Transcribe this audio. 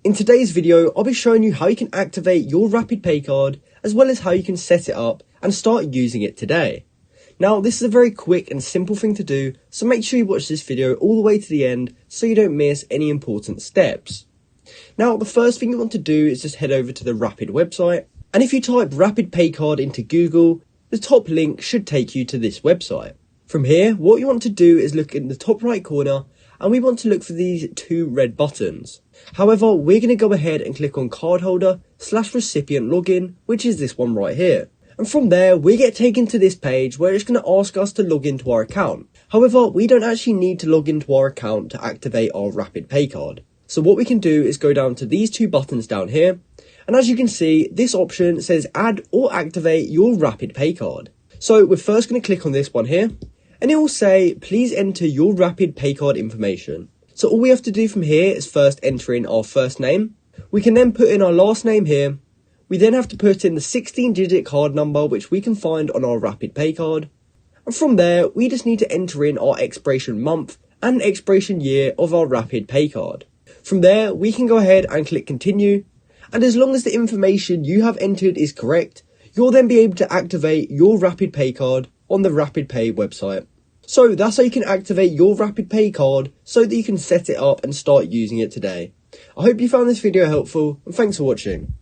In today's video, I'll be showing you how you can activate your Rapid Pay card, as well as how you can set it up and start using it today. Now, this is a very quick and simple thing to do, so make sure you watch this video all the way to the end so you don't miss any important steps. Now, the first thing you want to do is just head over to the Rapid website, and if you type Rapid Pay card into Google, the top link should take you to this website. From here, what you want to do is look in the top right corner, and we want to look for these two red buttons. However, we're going to go ahead and click on cardholder/recipient login, which is this one right here. And from there, we get taken to this page where it's going to ask us to log into our account. However, we don't actually need to log into our account to activate our Rapid Pay card. So what we can do is go down to these two buttons down here. And as you can see, this option says add or activate your Rapid Pay card. So we're first going to click on this one here. And it will say, please enter your Rapid Pay card information. So all we have to do from here is first enter in our first name. We can then put in our last name here. We then have to put in the 16-digit card number, which we can find on our Rapid Pay card. And from there, we just need to enter in our expiration month and expiration year of our Rapid Pay card. From there, we can go ahead and click continue. And as long as the information you have entered is correct, you'll then be able to activate your Rapid Pay card on the Rapid Pay website. So that's how you can activate your Rapid Pay card so that you can set it up and start using it today. I hope you found this video helpful, and thanks for watching.